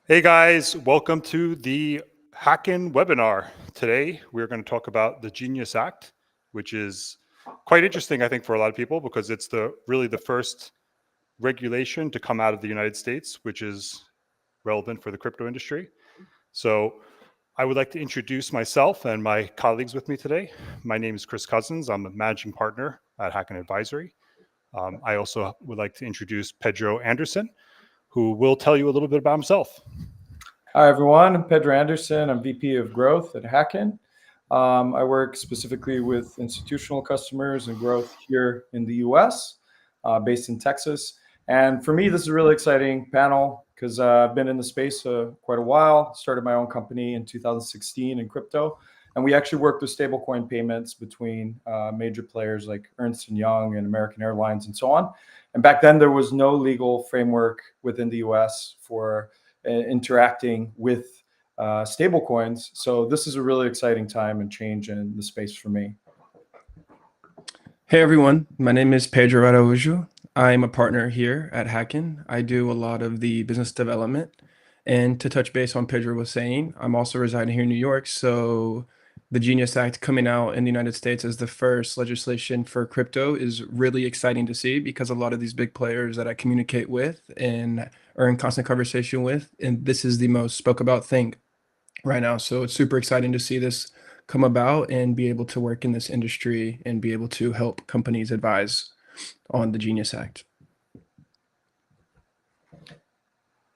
Hey guys, welcome to the Hackin webinar. Today we're going to talk about the Genius Act, which is quite interesting, I think, for a lot of people because it's really the first regulation to come out of the United States, which is relevant for the crypto industry. So I would like to introduce myself and my colleagues with me today. My name is Chris Cousins. I'm a managing partner at Hackin Advisory. I also would like to introduce Pedro Anderson, who will tell you a little bit about himself. Hi, everyone. I'm Pedro Anderson. I'm VP of Growth at Hackin. I work specifically with institutional customers and growth here in the US, based in Texas. And for me, this is a really exciting panel because I've been in the space quite a while. Started my own company in 2016 in crypto. And we actually worked with stablecoin payments between major players like Ernst & Young and American Airlines and so on. And back then, there was no legal framework within the US for interacting with stablecoins. So this is a really exciting time and change in the space for me. Hey everyone, my name is Pedro Araújo. I'm a partner here at Hackin. I do a lot of the business development. And to touch base on Pedro was saying, I'm also residing here in New York. So the Genius Act coming out in the United States as the first legislation for crypto is really exciting to see because a lot of these big players that I communicate with and are in constant conversation with, and this is the most spoke about thing right now. So it's super exciting to see this come about and be able to work in this industry and be able to help companies advise on the Genius Act.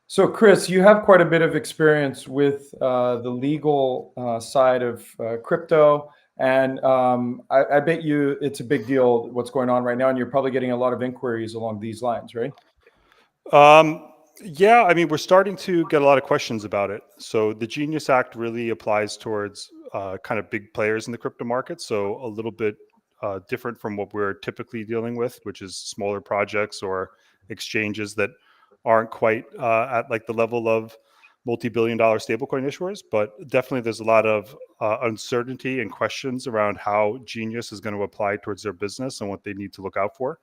So, Chris, you have quite a bit of experience with the legal side of crypto. And I bet you it's a big deal what's going on right now. And you're probably getting a lot of inquiries along these lines, right? Yeah, I mean, we're starting to get a lot of questions about it. So the Genius Act really applies towards kind of big players in the crypto market. So a little bit different from what we're typically dealing with, which is smaller projects or exchanges that aren't quite at like the level of multi-billion-dollar stablecoin issuers. But definitely there's a lot of uncertainty and questions around how Genius is going to apply towards their business and what they need to look out for.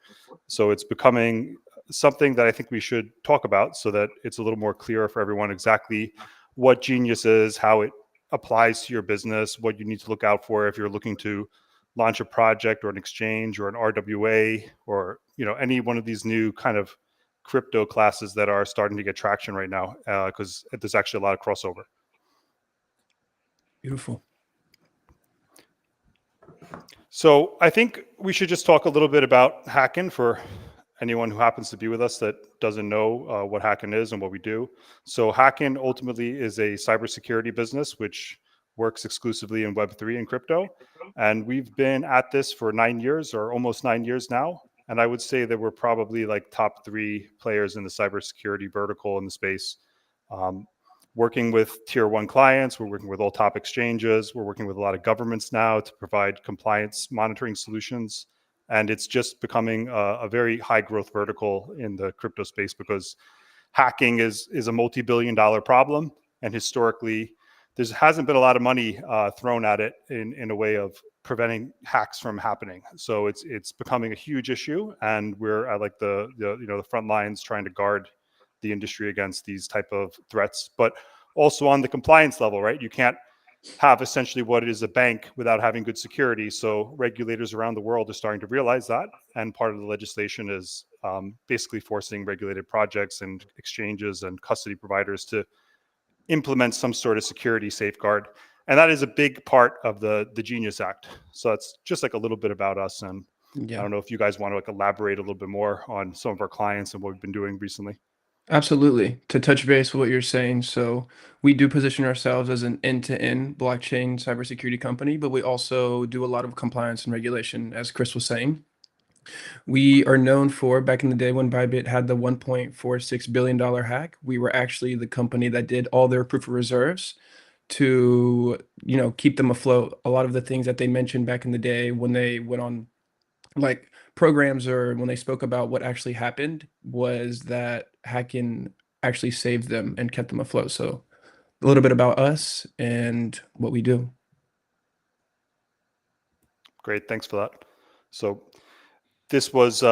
So it's becoming something that I think we should talk about so that it's a little more clear for everyone exactly what Genius is, how it applies to your business, what you need to look out for if you're looking to launch a project or an exchange or an RWA or any one of these new kind of crypto classes that are starting to get traction right now because there's actually a lot of crossover. Beautiful. So I think we should just talk a little bit about Hackin for anyone who happens to be with us that doesn't know what Hackin is and what we do. So Hackin ultimately is a cybersecurity business which works exclusively in Web3 and crypto. And we've been at this for 9 years or almost 9 years now. And I would say that we're probably like top 3 players in the cybersecurity vertical in the space. Working with tier 1 clients, we're working with all top exchanges, we're working with a lot of governments now to provide compliance monitoring solutions. And it's just becoming a very high growth vertical in the crypto space because hacking is a multi-billion-dollar problem. And historically, there hasn't been a lot of money thrown at it in a way of preventing hacks from happening. So it's becoming a huge issue, and we're at like the front lines trying to guard the industry against these type of threats. But also on the compliance level, right? You can't have essentially what is a bank without having good security. So regulators around the world are starting to realize that. And part of the legislation is basically forcing regulated projects and exchanges and custody providers to implement some sort of security safeguard. And that is a big part of the Genius Act. So it's just like a little bit about us. And I don't know if you guys want to like elaborate a little bit more on some of our clients and what we've been doing recently. Absolutely. To touch base with what you're saying, so we do position ourselves as an end-to-end blockchain cybersecurity company, but we also do a lot of compliance and regulation, as Chris was saying. We are known for, back in the day when Bybit had the $1.46 billion hack, we were actually the company that did all their proof of reserves to, keep them afloat. A lot of the things that they mentioned back in the day when they went on like programs or when they spoke about what actually happened was that hacking actually saved them and kept them afloat. So a little bit about us and what we do. Great, thanks for that. So This was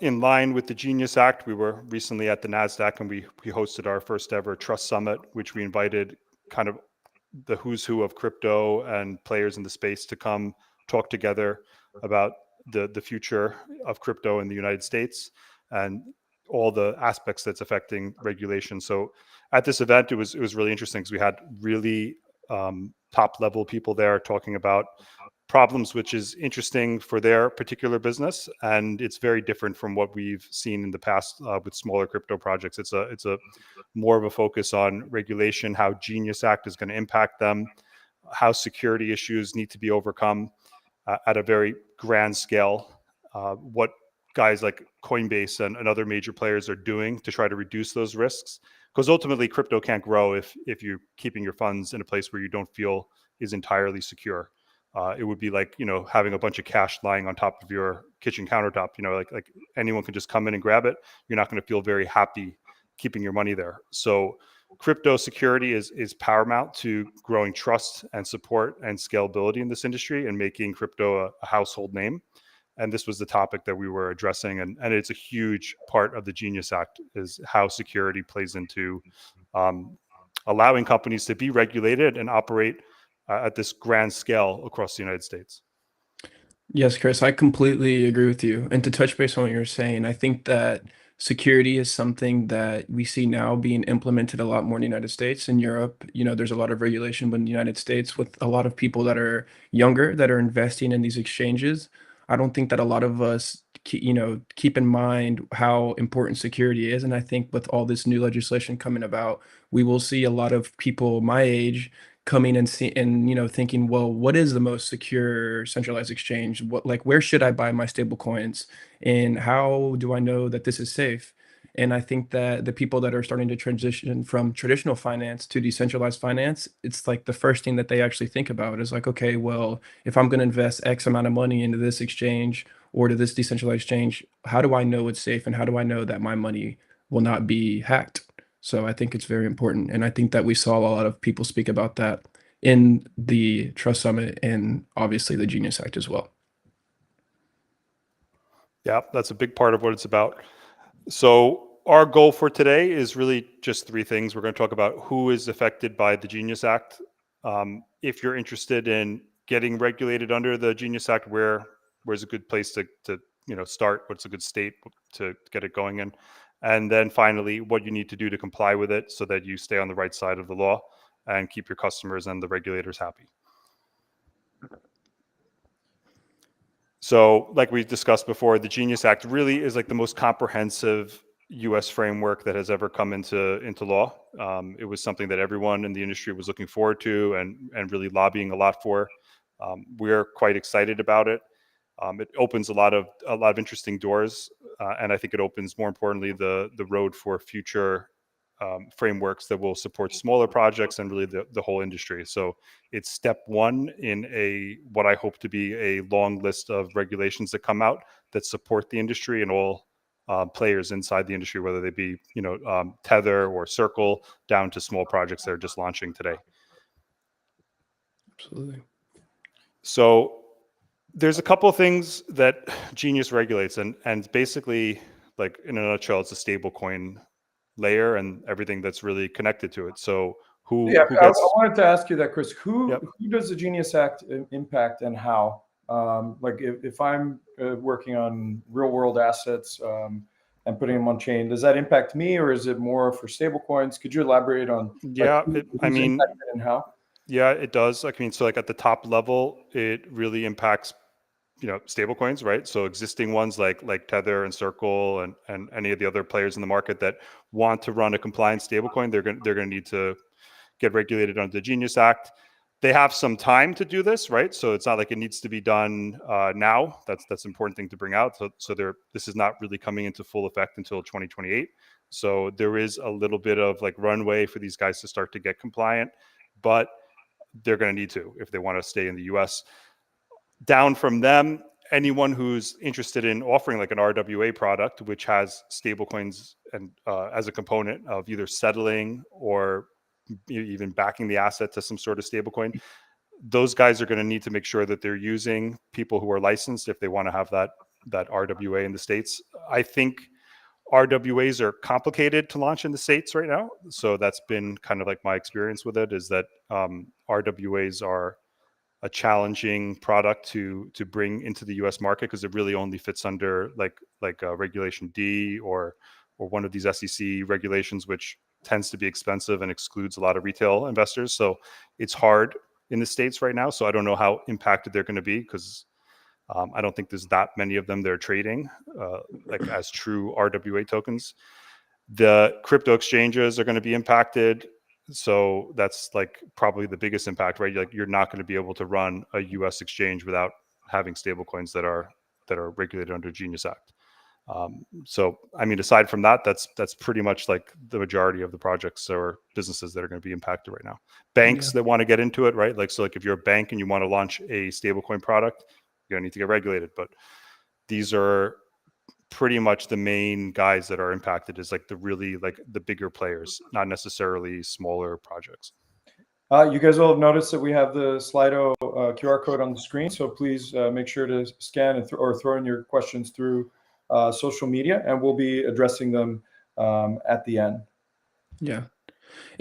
in line with the Genius Act. We were recently at the NASDAQ and we hosted our first ever Trust Summit, which we invited kind of the who's who of crypto and players in the space to come talk together about the future of crypto in the United States and all the aspects that's affecting regulation. So at this event, it was really interesting because we had really top level people there talking about problems, which is interesting for their particular business, and it's very different from what we've seen in the past with smaller crypto projects. It's a more of a focus on regulation, how Genius Act is going to impact them, how security issues need to be overcome at a very grand scale, what guys like Coinbase and other major players are doing to try to reduce those risks. Because ultimately, crypto can't grow if you're keeping your funds in a place where you don't feel is entirely secure. It would be like, having a bunch of cash lying on top of your kitchen countertop. Like anyone can just come in and grab it. You're not going to feel very happy keeping your money there. So crypto security is paramount to growing trust and support and scalability in this industry and making crypto a household name. And this was the topic that we were addressing. And it's a huge part of the Genius Act is how security plays into allowing companies to be regulated and operate at this grand scale across the United States. Yes, Chris, I completely agree with you. And to touch base on what you're saying, I think that security is something that we see now being implemented a lot more in the United States. In Europe, there's a lot of regulation, but in the United States, with a lot of people that are younger that are investing in these exchanges, I don't think that a lot of us, keep in mind how important security is. And I think with all this new legislation coming about, we will see a lot of people my age coming and see and thinking, well, what is the most secure centralized exchange? Where should I buy my stable coins, and how do I know that this is safe? And I think that the people that are starting to transition from traditional finance to decentralized finance, it's like the first thing that they actually think about is like, okay, well, if I'm going to invest X amount of money into this exchange or to this decentralized exchange, how do I know it's safe, and how do I know that my money will not be hacked? So I think it's very important. And I think that we saw a lot of people speak about that in the Trust Summit and obviously the Genius Act as well. Yeah, that's a big part of what it's about. So our goal for today is really just three things. We're going to talk about who is affected by the Genius Act. If you're interested in getting regulated under the Genius Act, where's a good place to start? What's a good state to get it going in? And then finally, what you need to do to comply with it so that you stay on the right side of the law and keep your customers and the regulators happy. So like we discussed before, the Genius Act really is like the most comprehensive US framework that has ever come into law. It was something that everyone in the industry was looking forward to and really lobbying a lot for. We're quite excited about it. It opens a lot of interesting doors, and I think it opens, more importantly, the road for future frameworks that will support smaller projects and really the whole industry. So it's step one in what I hope to be a long list of regulations that come out that support the industry and all players inside the industry, whether they be Tether or Circle, down to small projects that are just launching today. Absolutely. So there's a couple of things that Genius regulates, and basically, like in a nutshell, it's a stable coin layer and everything that's really connected to it. So who I gets wanted to ask you that, Chris. Who Yep. who does the Genius Act impact and how? Like if I'm working on real world assets and putting them on chain, does that impact me, or is it more for stable coins? Could you elaborate on Yeah, who's impacted and how? Yeah, it does. So like at the top level, it really impacts stable coins, right? So existing ones like Tether and Circle and any of the other players in the market that want to run a compliant stablecoin, they're going to need to get regulated under the Genius Act. They have some time to do this, right? So it's not like it needs to be done now. That's an important thing to bring out. So this is not really coming into full effect until 2028. So there is a little bit of like runway for these guys to start to get compliant, but they're going to need to if they want to stay in the US. Down from them, anyone who's interested in offering like an RWA product, which has stablecoins and as a component of either settling or even backing the asset to some sort of stablecoin, those guys are going to need to make sure that they're using people who are licensed if they want to have that that RWA in the States. I think RWAs are complicated to launch in the States right now. So that's been kind of like my experience with it, is that RWAs are a challenging product to bring into the U.S. market, because it really only fits under like Regulation D or one of these SEC regulations, which tends to be expensive and excludes a lot of retail investors. So it's hard in the States right now. So I don't know how impacted they're going to be, because I don't think there's that many of them that are trading like as true RWA tokens. The crypto exchanges are going to be impacted. So that's like probably the biggest impact, right? Like, you're not going to be able to run a US exchange without having stablecoins that are regulated under Genius Act. So, I mean, aside from that, that's pretty much like the majority of the projects or businesses that are going to be impacted right now. Banks that want to get into it, right? Like, so like if you're a bank and you want to launch a stablecoin product, you're going to need to get regulated. But these are pretty much the main guys that are impacted, is like the really like the bigger players, not necessarily smaller projects. You guys will have noticed that we have the Slido QR code on the screen. So please make sure to scan and or throw in your questions through social media, and we'll be addressing them at the end. Yeah.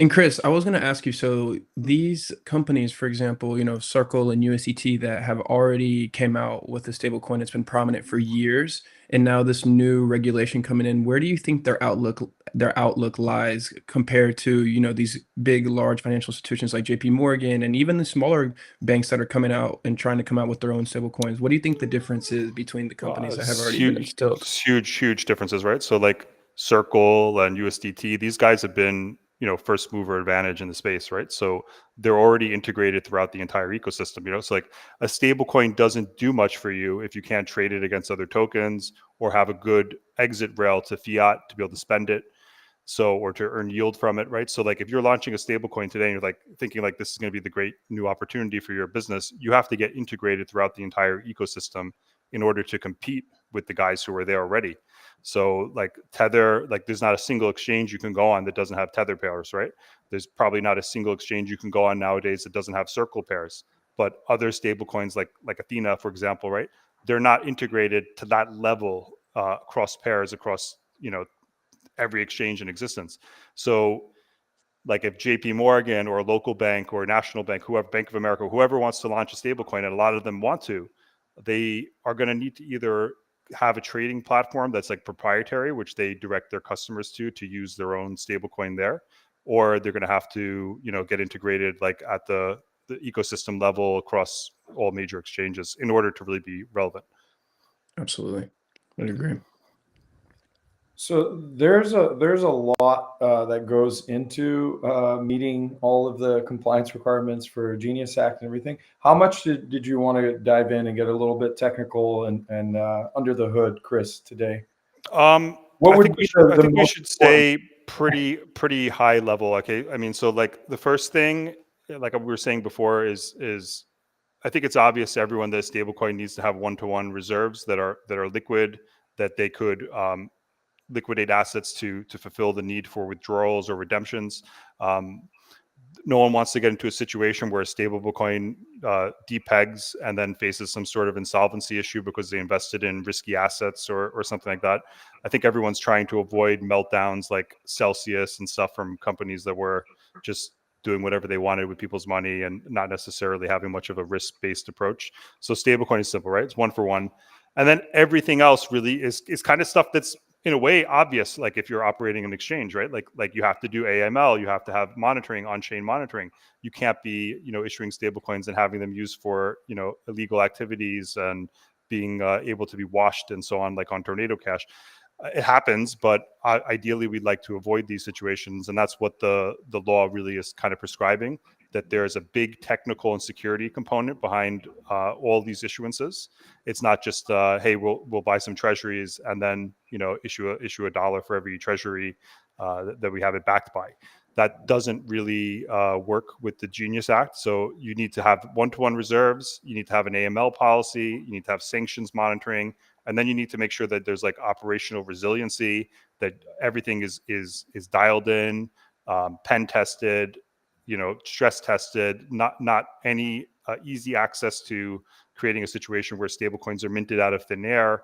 And Chris, I was going to ask you, so these companies, for example, Circle and USDT that have already came out with a stable coin that's been prominent for years, and now this new regulation coming in, where do you think their outlook lies compared to, these big, large financial institutions like JP Morgan and even the smaller banks that are coming out and trying to come out with their own stable coins? What do you think the difference is between the companies that have already been instilled? Huge differences, right? So like Circle and USDT, these guys have been, first mover advantage in the space, right? So they're already integrated throughout the entire ecosystem. So like a stable coin doesn't do much for you if you can't trade it against other tokens or have a good exit rail to fiat to be able to spend it. So, or to earn yield from it, right? So like if you're launching a stable coin today and you're like thinking like this is going to be the great new opportunity for your business, you have to get integrated throughout the entire ecosystem in order to compete with the guys who are there already. So like Tether, like there's not a single exchange you can go on that doesn't have Tether pairs, right? There's probably not a single exchange you can go on nowadays that doesn't have Circle pairs. But other stable coins like Athena, for example, right? They're not integrated to that level across pairs, across, every exchange in existence. So like if JP Morgan or a local bank or a national bank, whoever, Bank of America, whoever wants to launch a stable coin, and a lot of them want to, they are going to need to either have a trading platform that's like proprietary, which they direct their customers to use their own stablecoin there, or they're going to have to, get integrated like at the ecosystem level across all major exchanges in order to really be relevant. Absolutely. I agree. So there's a lot that goes into meeting all of the compliance requirements for Genius Act and everything. How much did you want to dive in and get a little bit technical and under the hood, Chris, today? I think we should stay pretty high level. Okay, I mean, so like the first thing, like we were saying before, is I think it's obvious to everyone that a stablecoin needs to have one-to-one reserves that are liquid, that they could liquidate assets to fulfill the need for withdrawals or redemptions. No one wants to get into a situation where a stablecoin depegs and then faces some sort of insolvency issue because they invested in risky assets or something like that. I think everyone's trying to avoid meltdowns like Celsius and stuff from companies that were just doing whatever they wanted with people's money and not necessarily having much of a risk-based approach. So stablecoin is simple, right? It's one for one. And then everything else really is kind of stuff that's in a way obvious. Like if you're operating an exchange, right? Like you have to do AML, you have to have monitoring, on-chain monitoring. You can't be, issuing stablecoins and having them used for, illegal activities and being able to be washed and so on, like on Tornado Cash. It happens, but ideally we'd like to avoid these situations. And that's what the law really is kind of prescribing, that there's a big technical and security component behind all these issuances. It's not just, hey, we'll buy some treasuries and then, issue a dollar for every treasury that we have it backed by. That doesn't really work with the Genius Act. So you need to have one-to-one reserves. You need to have an AML policy. You need to have sanctions monitoring. And then you need to make sure that there's like operational resiliency, that everything is dialed in, pen tested, stress tested, not any easy access to creating a situation where stablecoins are minted out of thin air.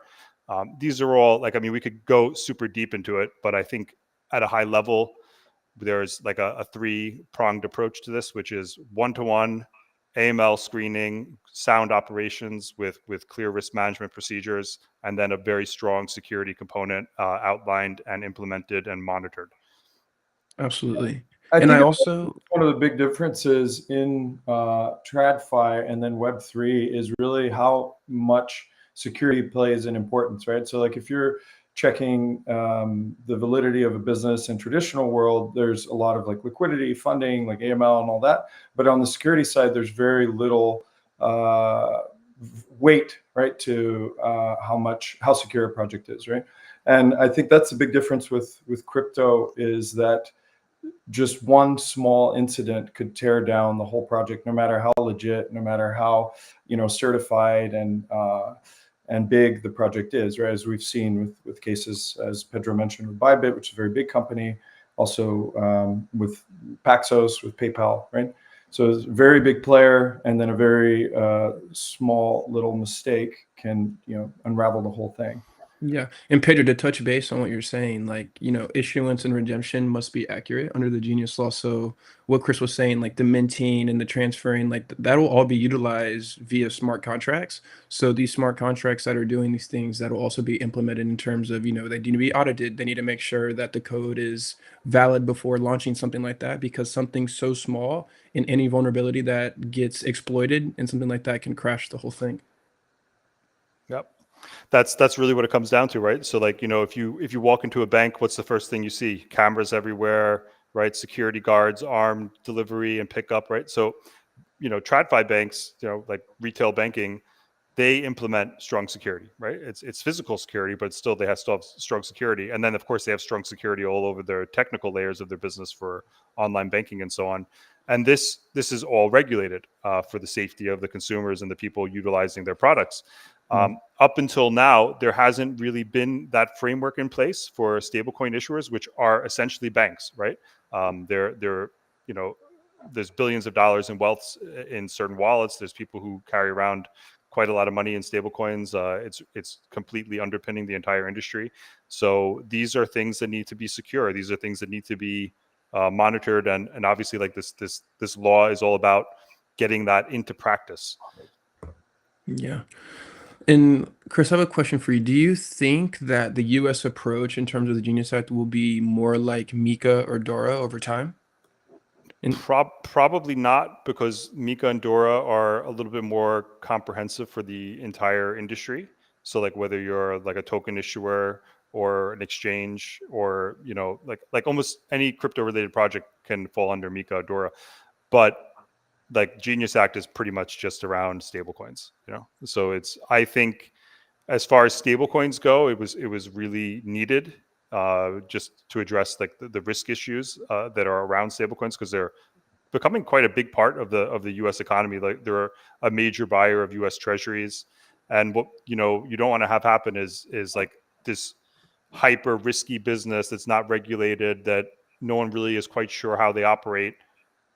These are all like, I mean, we could go super deep into it, but I think at a high level, there's like a three-pronged approach to this, which is one-to-one AML screening, sound operations with clear risk management procedures, and then a very strong security component outlined and implemented and monitored. Absolutely. I And think I it's also, one of the big differences in TradFi and then Web3 is really how much security plays an importance, right? So like if you're checking the validity of a business in traditional world, there's a lot of like liquidity, funding, like AML and all that. But on the security side, there's very little weight, right, to how secure a project is, right? And I think that's the big difference with crypto is that just one small incident could tear down the whole project, no matter how legit, no matter how certified and big the project is, right? As we've seen with cases, as Pedro mentioned, with Bybit, which is a very big company, also with Paxos, with PayPal, right? So it's a very big player, and then a very small little mistake can unravel the whole thing. yeah. And Pedro, to touch base on what you're saying, like, issuance and redemption must be accurate under the Genius law. So what Chris was saying, like the minting and the transferring, like that'll all be utilized via smart contracts. So these smart contracts that are doing these things, that'll also be implemented in terms of, they need to be audited. They need to make sure that the code is valid before launching something like that, because something so small in any vulnerability that gets exploited and something like that can crash the whole thing. Yep. That's really what it comes down to, right? So like, if you walk into a bank, what's the first thing you see? Cameras everywhere, right? Security guards, armed delivery and pickup, right? So, TradFi banks, like retail banking, they implement strong security, right? It's physical security, but still they still have strong security. And then of course they have strong security all over their technical layers of their business for online banking and so on. And this is all regulated for the safety of the consumers and the people utilizing their products. Up until now, there hasn't really been that framework in place for stablecoin issuers, which are essentially banks, right? They're there's billions of dollars in wealth in certain wallets. There's people who carry around quite a lot of money in stablecoins. It's completely underpinning the entire industry. So these are things that need to be secure. These are things that need to be monitored, and obviously, like this law is all about getting that into practice. Yeah. And Chris, I have a question for you. Do you think that the U.S. approach in terms of the Genius Act will be more like Mika or Dora over time? Probably not, because Mika and Dora are a little bit more comprehensive for the entire industry. So like whether you're like a token issuer or an exchange, or like almost any crypto related project can fall under Mika or Dora. But like Genius Act is pretty much just around stablecoins, So I think as far as stablecoins go, it was really needed just to address like the risk issues that are around stablecoins, because they're becoming quite a big part of the U.S. economy. Like they're a major buyer of U.S. treasuries, and what you don't want to have happen is like this hyper risky business that's not regulated, that no one really is quite sure how they operate,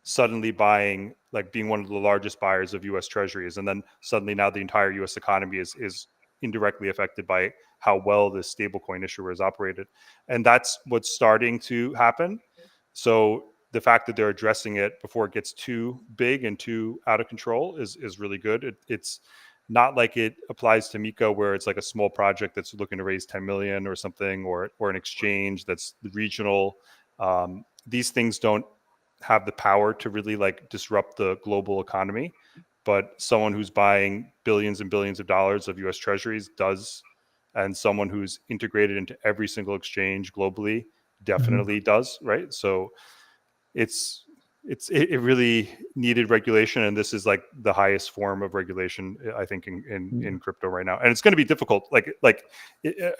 suddenly being one of the largest buyers of U.S. treasuries, and then suddenly now the entire U.S. economy is indirectly affected by how well this stablecoin issuer is operated, and that's what's starting to happen. So the fact that they're addressing it before it gets too big and too out of control is really good. It's not like it applies to Mika, where it's like a small project that's looking to raise 10 million or something, or an exchange that's regional. These things don't have the power to really like disrupt the global economy, but someone who's buying billions and billions of dollars of US treasuries does, and someone who's integrated into every single exchange globally definitely does, right? So it really needed regulation, and this is like the highest form of regulation I think in crypto right now, and it's going to be difficult. Like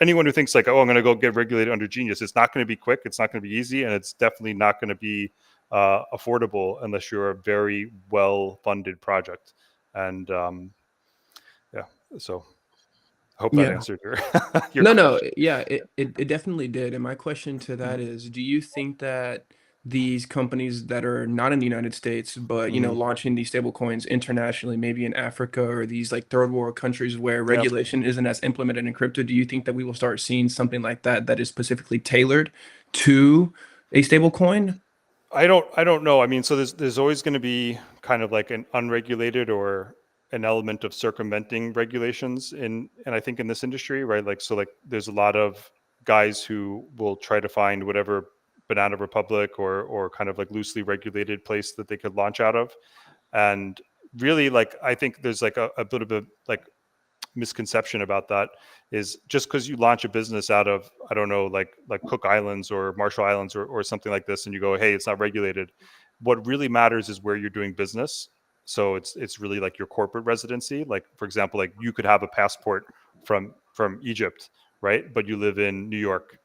anyone who thinks like, oh, I'm going to go get regulated under Genius, it's not going to be quick, it's not going to be easy, and it's definitely not going to be affordable unless you're a very well funded project. And yeah, so I hope that Yeah. answered your No, question. yeah, it definitely did. And my question to that is, do you think that these companies that are not in the United States, but Mhm. launching these stable coins internationally, maybe in Africa or these like third world countries where Yeah. regulation isn't as implemented in crypto, do you think that we will start seeing something like that that is specifically tailored to a stable coin? I don't know. I mean, so there's always going to be kind of like an unregulated or an element of circumventing regulations and I think in this industry, right? Like so like there's a lot of guys who will try to find whatever banana republic or kind of like loosely regulated place that they could launch out of. And really like I think there's like a bit of a like misconception about that is just because you launch a business out of I don't know like Cook Islands or Marshall Islands or something like this and you go hey it's not regulated, what really matters is where you're doing business. So it's really like your corporate residency, like for example like you could have a passport from Egypt, right, but you live in New York.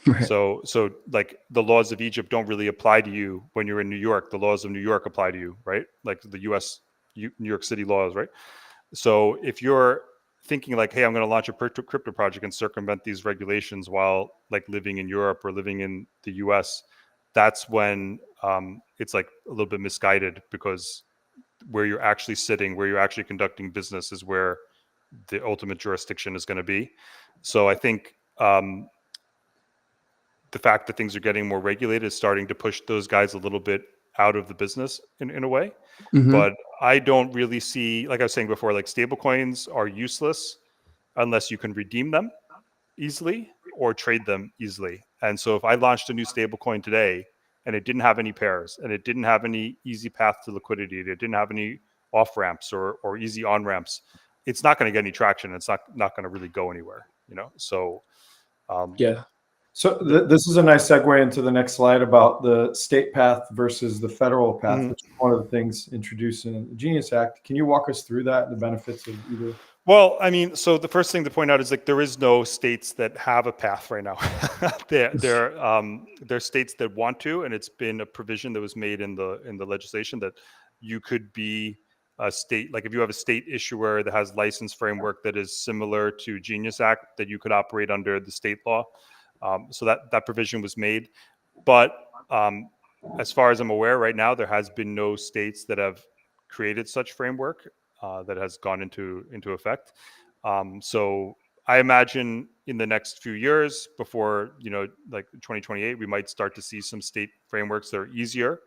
Right. So like the laws of Egypt don't really apply to you when you're in New York. The laws of New York apply to you, right, like the US New York City laws, right? So if you're thinking like, hey, I'm going to launch a crypto project and circumvent these regulations while like living in Europe or living in the US, that's when it's like a little bit misguided because where you're actually sitting, where you're actually conducting business is where the ultimate jurisdiction is going to be. So I think the fact that things are getting more regulated is starting to push those guys a little bit out of the business in a way. Hmm. But I don't really see, like I was saying before, like stable coins are useless unless you can redeem them easily or trade them easily. And so if I launched a new stable coin today and it didn't have any pairs and it didn't have any easy path to liquidity, it didn't have any off ramps or easy on ramps, it's not going to get any traction. It's not going to really go anywhere, you know? So, um, Yeah. So the, this is a nice segue into the next slide about the state path versus the federal path, mhm. which is one of the things introduced in the Genius Act. Can you walk us through that and the benefits of either? Well, I mean, so the first thing to point out is like there is no states that have a path right now. There are states that want to, and it's been a provision that was made in the legislation that you could be a state, like if you have a state issuer that has license framework that is similar to Genius Act, that you could operate under the state law. So that provision was made, but as far as I'm aware, right now there has been no states that have created such framework that has gone into effect. So I imagine in the next few years, before like 2028, we might start to see some state frameworks that are easier,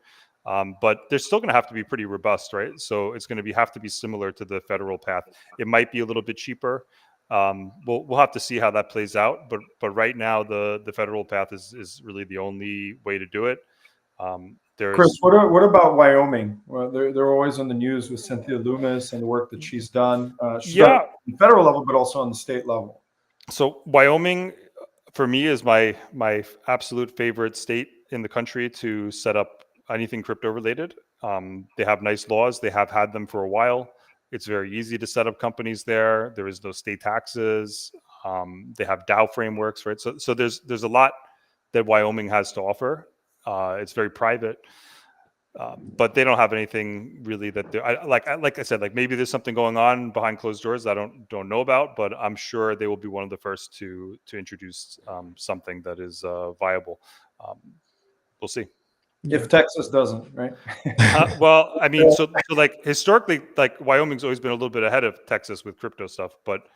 but they're still going to have to be pretty robust, right? So it's going to have to be similar to the federal path. It might be a little bit cheaper. We'll have to see how that plays out, but right now the federal path is really the only way to do it. Chris, There's what about Wyoming? Well, they're always on the news with Cynthia Loomis and the work that she's done. She's done it yeah. on the federal level, but also on the state level. So Wyoming, for me, is my absolute favorite state in the country to set up anything crypto related. They have nice laws. They have had them for a while. It's very easy to set up companies there. There is no state taxes. They have DAO frameworks, right? So there's a lot that Wyoming has to offer. It's very private. But they don't have anything really that like I said, like maybe there's something going on behind closed doors I don't know about, but I'm sure they will be one of the first to introduce something that is viable. Um, we'll see. Yeah. If Texas doesn't, right? Well, I mean, so like historically, like Wyoming's always been a little bit ahead of Texas with crypto stuff, but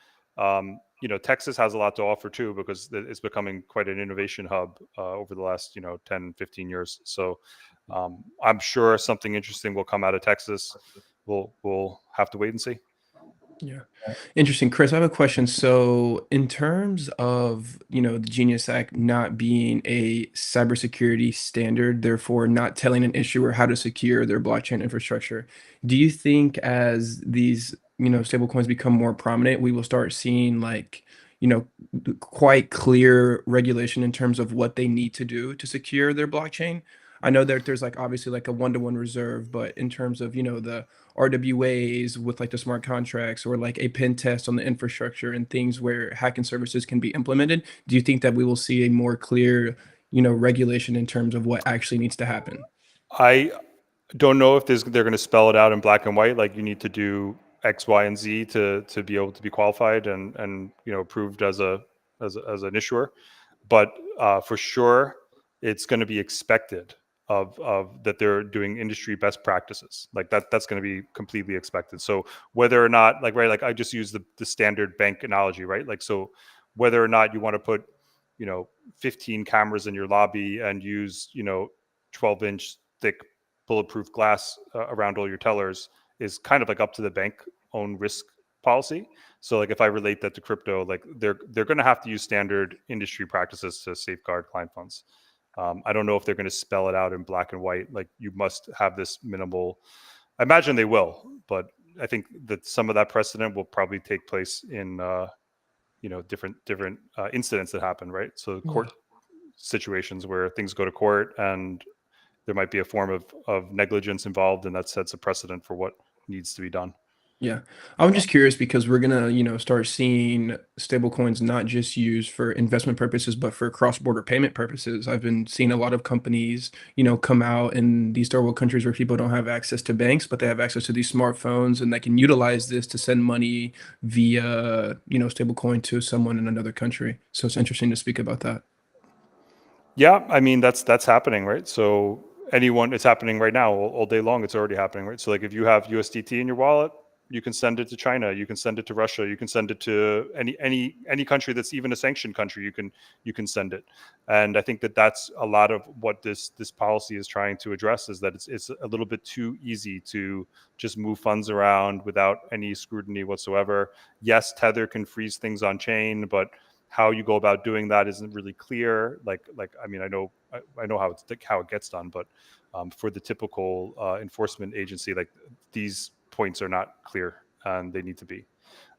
Texas has a lot to offer too because it's becoming quite an innovation hub over the last 10, 15 years. So I'm sure something interesting will come out of Texas. We'll have to wait and see. Yeah. Interesting. Chris, I have a question. So, in terms of, the Genius Act not being a cybersecurity standard, therefore not telling an issuer how to secure their blockchain infrastructure, do you think as these, stablecoins become more prominent, we will start seeing like, quite clear regulation in terms of what they need to do to secure their blockchain? I know that there's like obviously like a one-to-one reserve, but in terms of, the RWAs with like the smart contracts or like a pen test on the infrastructure and things where hacking services can be implemented, do you think that we will see a more clear, regulation in terms of what actually needs to happen? I don't know if they're going to spell it out in black and white, like you need to do X, Y, and Z to be able to be qualified and approved as as an issuer. But for sure, it's going to be expected of that they're doing industry best practices. Like that's going to be completely expected. So whether or not, like, right, like I just use the standard bank analogy, right? Like, so whether or not you want to put, 15 cameras in your lobby and use, 12-inch thick bulletproof glass around all your tellers is kind of like up to the bank own risk policy. So like if I relate that to crypto, like they're going to have to use standard industry practices to safeguard client funds. I don't know if they're going to spell it out in black and white, like you must have this minimal. I imagine they will, but I think that some of that precedent will probably take place in different incidents that happen, right? So court situations where things go to court and there might be a form of negligence involved, and that sets a precedent for what needs to be done. Yeah. I'm just curious because we're gonna, start seeing stablecoins not just used for investment purposes, but for cross-border payment purposes. I've been seeing a lot of companies, come out in these third world countries where people don't have access to banks, but they have access to these smartphones and they can utilize this to send money via, stablecoin to someone in another country. So it's interesting to speak about that. Yeah, I mean that's happening, right? So it's happening right now all day long. It's already happening, right? So like if you have USDT in your wallet, you can send it to China, you can send it to Russia, you can send it to any country that's even a sanctioned country. You can send it, and I think that that's a lot of what this policy is trying to address, is that it's a little bit too easy to just move funds around without any scrutiny whatsoever. Yes, Tether can freeze things on chain, but how you go about doing that isn't really clear. Like I mean, I know how it gets done, but for the typical enforcement agency, like these points are not clear and they need to be.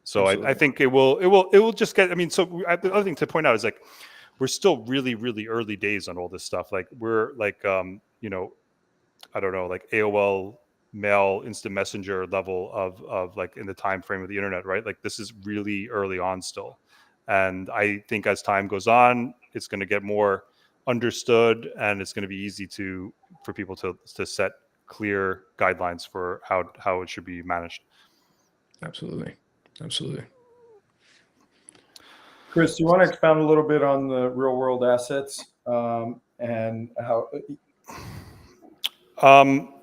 So I think it will just get. I mean, so the other thing to point out is like we're still really early days on all this stuff. Like we're like I don't know, like AOL mail instant messenger level of like in the time frame of the internet, right? Like this is really early on still. And I think as time goes on, it's going to get more understood, and it's going to be easy for people to set clear guidelines for how it should be managed. Absolutely. Chris, do you want to expound a little bit on the real world assets and how?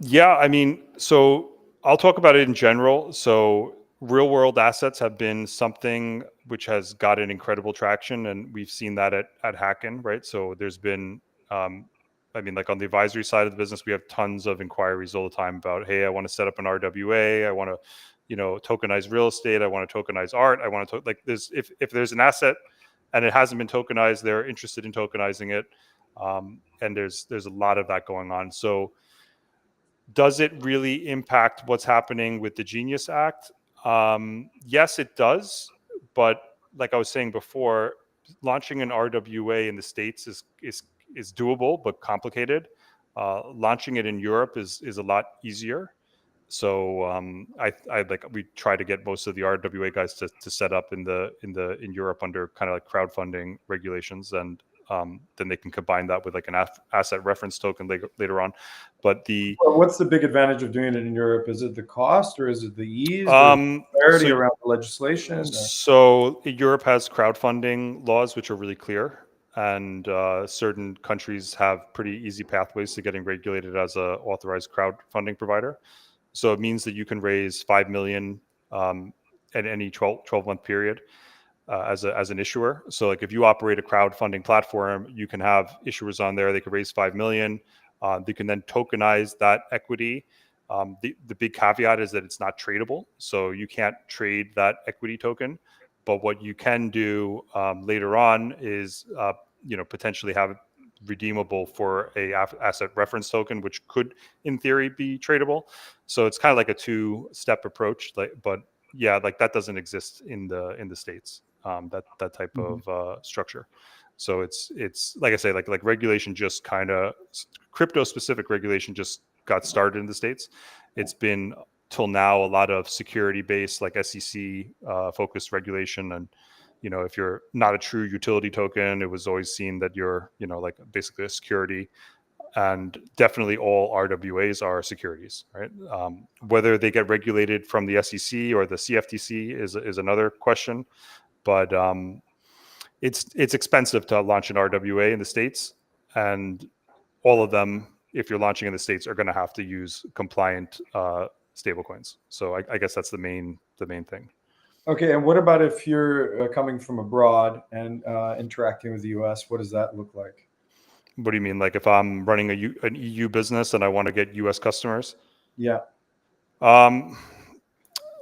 Yeah, I mean, so I'll talk about it in general. So real world assets have been something which has gotten incredible traction, and we've seen that at Hacken, right? So there's been, I mean, like on the advisory side of the business, we have tons of inquiries all the time about, hey, I want to set up an RWA, I want to, tokenize real estate, I want to tokenize art, I want to like there's if there's an asset and it hasn't been tokenized, they're interested in tokenizing it, and there's a lot of that going on. So does it really impact what's happening with the Genius Act? Yes, it does. But like I was saying before, launching an RWA in the States is doable, but complicated. Launching it in Europe is a lot easier. So we try to get most of the RWA guys to set up in Europe under kind of like crowdfunding regulations, and then they can combine that with like an asset reference token later on. But what's the big advantage of doing it in Europe? Is it the cost, or is it the ease, clarity around the legislation? So Europe has crowdfunding laws which are really clear, and certain countries have pretty easy pathways to getting regulated as a authorized crowdfunding provider. So it means that you can raise 5 million at any 12-month period as an issuer. So like if you operate a crowdfunding platform, you can have issuers on there. They can raise 5 million. They can then tokenize that equity. The big caveat is that it's not tradable. So you can't trade that equity token. But what you can do later on is potentially have it redeemable for a asset reference token, which could in theory be tradable. So it's kind of like a two-step approach, but yeah, like that doesn't exist in the States, that type of structure. So it's like I say, like regulation just kind of crypto specific regulation just got started in the States. It's been till now a lot of security based, like SEC focused regulation. And if you're not a true utility token, it was always seen that you're like basically a security. And definitely all RWAs are securities, right? Whether they get regulated from the SEC or the CFTC is another question. But it's expensive to launch an RWA in the States, and all of them if you're launching in the States, are going to have to use compliant stablecoins. So I guess that's the main thing. Okay, and what about if you're coming from abroad and interacting with the U.S.? What does that look like? What do you mean? Like if I'm running an EU business and I want to get US customers? Yeah.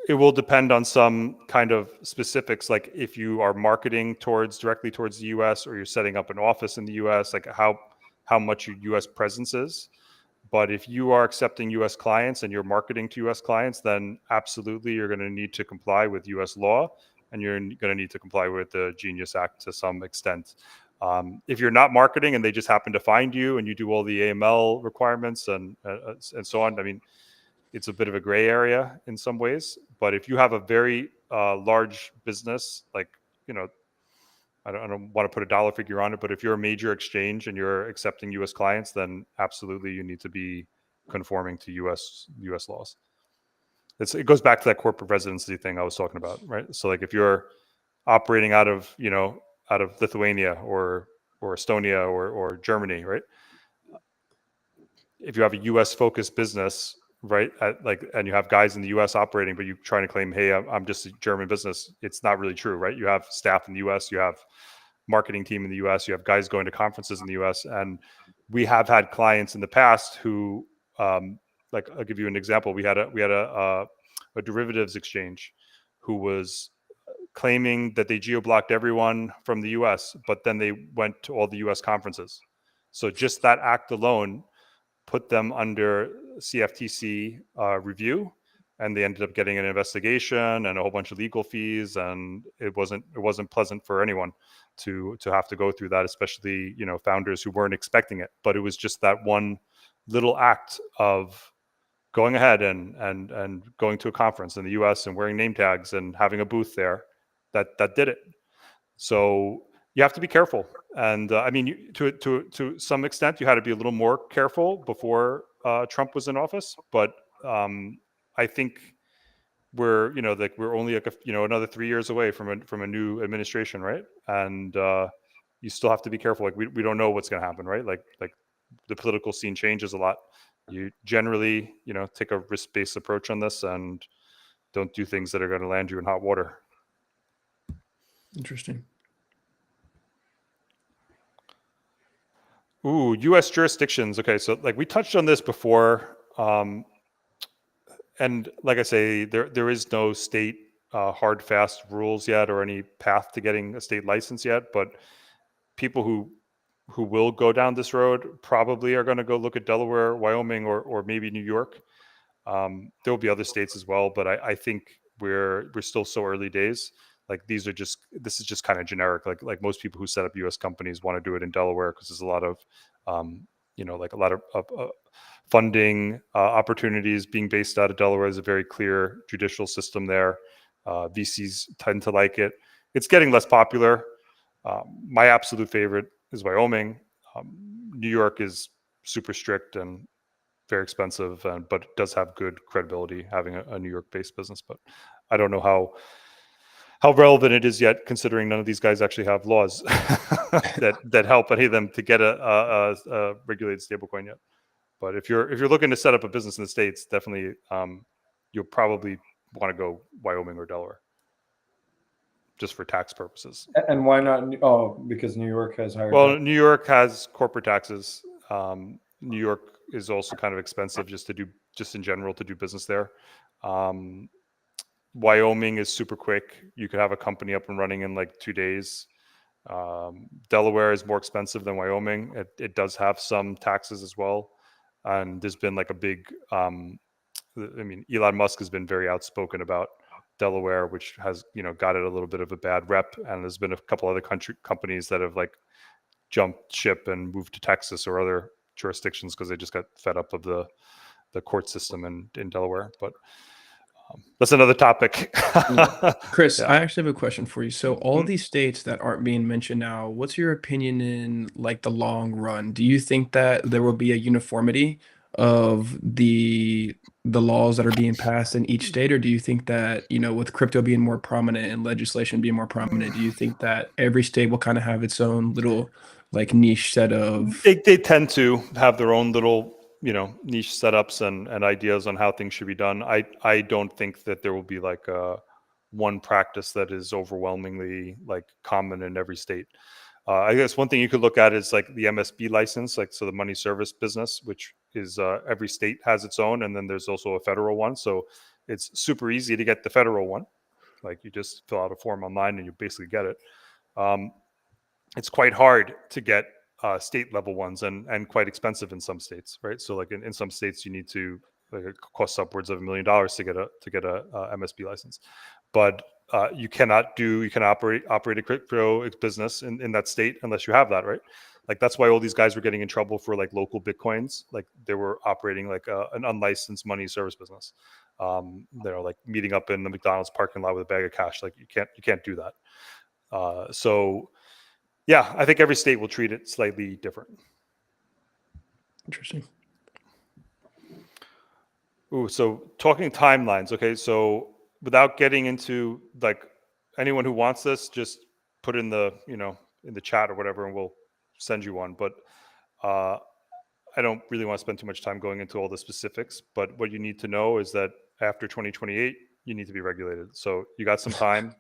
It will depend on some kind of specifics, like if you are marketing directly towards the US, or you're setting up an office in the US, like how much your US presence is. But if you are accepting US clients and you're marketing to US clients, then absolutely you're going to need to comply with US law, and you're going to need to comply with the Genius Act to some extent. If you're not marketing and they just happen to find you and you do all the AML requirements and so on, I mean, it's a bit of a gray area in some ways. But if you have a very large business, like, I don't want to put a dollar figure on it, but if you're a major exchange and you're accepting US clients, then absolutely you need to be conforming to US laws. It goes back to that corporate residency thing I was talking about, right? So like if you're operating out of Lithuania or Estonia or Germany, right? If you have a US focused business, right, and you have guys in the US operating, but you're trying to claim, hey, I'm just a German business, it's not really true, right? You have staff in the US, you have marketing team in the US, you have guys going to conferences in the US. And we have had clients in the past who, like, I'll give you an example. We had a derivatives exchange who was claiming that they geo-blocked everyone from the US, but then they went to all the US conferences. So just that act alone put them under CFTC review, and they ended up getting an investigation and a whole bunch of legal fees, and it wasn't pleasant for anyone to have to go through that, especially founders who weren't expecting it. But it was just that one little act of going ahead and going to a conference in the US and wearing name tags and having a booth there that did it. So you have to be careful. And I mean, to some extent, you had to be a little more careful before Trump was in office. But I think we're only like another 3 years away from a new administration, right? And you still have to be careful. Like we don't know what's going to happen, right? Like the political scene changes a lot. You generally take a risk-based approach on this and don't do things that are going to land you in hot water. Interesting. Ooh, U.S. jurisdictions. Okay, so like we touched on this before, and like I say, there is no state hard, fast rules yet, or any path to getting a state license yet. But people who will go down this road probably are going to go look at Delaware, Wyoming, or maybe New York. There will be other states as well, but I think we're still so early days. Like this is just kind of generic. Like most people who set up U.S. companies want to do it in Delaware because there's a lot of, funding opportunities being based out of Delaware. Is a very clear judicial system there. VCs tend to like it. It's getting less popular. My absolute favorite is Wyoming. New York is super strict and very expensive, but it does have good credibility having a New York-based business. But I don't know how relevant it is yet, considering none of these guys actually have laws that help any of them to get a regulated stablecoin yet. But if you're looking to set up a business in the States, definitely you'll probably want to go Wyoming or Delaware, just for tax purposes. And why not? Oh, because New York has higher. Well, tax. New York has corporate taxes. New York is also kind of expensive just in general to do business there. Wyoming is super quick. You could have a company up and running in like 2 days. Delaware is more expensive than Wyoming. It does have some taxes as well. And there's been like a big, Elon Musk has been very outspoken about Delaware, which has, got it a little bit of a bad rep. And there's been a couple other companies that have like jumped ship and moved to Texas or other jurisdictions because they just got fed up of the court system in Delaware. But that's another topic. Chris, Yeah. I actually have a question for you. So all these states that aren't being mentioned now, what's your opinion in like the long run? Do you think that there will be a uniformity of the laws that are being passed in each state, or do you think that, with crypto being more prominent and legislation being more prominent, do you think that every state will kind of have its own little like niche set of They tend to have their own little niche setups and ideas on how things should be done. I don't think that there will be like one practice that is overwhelmingly like common in every state. I guess one thing you could look at is like the MSB license, like so the money service business, which is every state has its own, and then there's also a federal one. So it's super easy to get the federal one. Like you just fill out a form online and you basically get it. It's quite hard to get state level ones and quite expensive in some states, right? So like in some states you need to like it costs upwards of $1 million to get a MSB license, but you cannot operate a crypto business in that state unless you have that, right? Like that's why all these guys were getting in trouble for like local Bitcoins. Like they were operating like an unlicensed money service business. They're like meeting up in the McDonald's parking lot with a bag of cash. Like you can't do that. So yeah, I think every state will treat it slightly different. Interesting. Ooh, so talking timelines. Okay, so without getting into like anyone who wants this, just put in the in the chat or whatever, and we'll send you one. But I don't really want to spend too much time going into all the specifics. But what you need to know is that after 2028, you need to be regulated. So you got some time.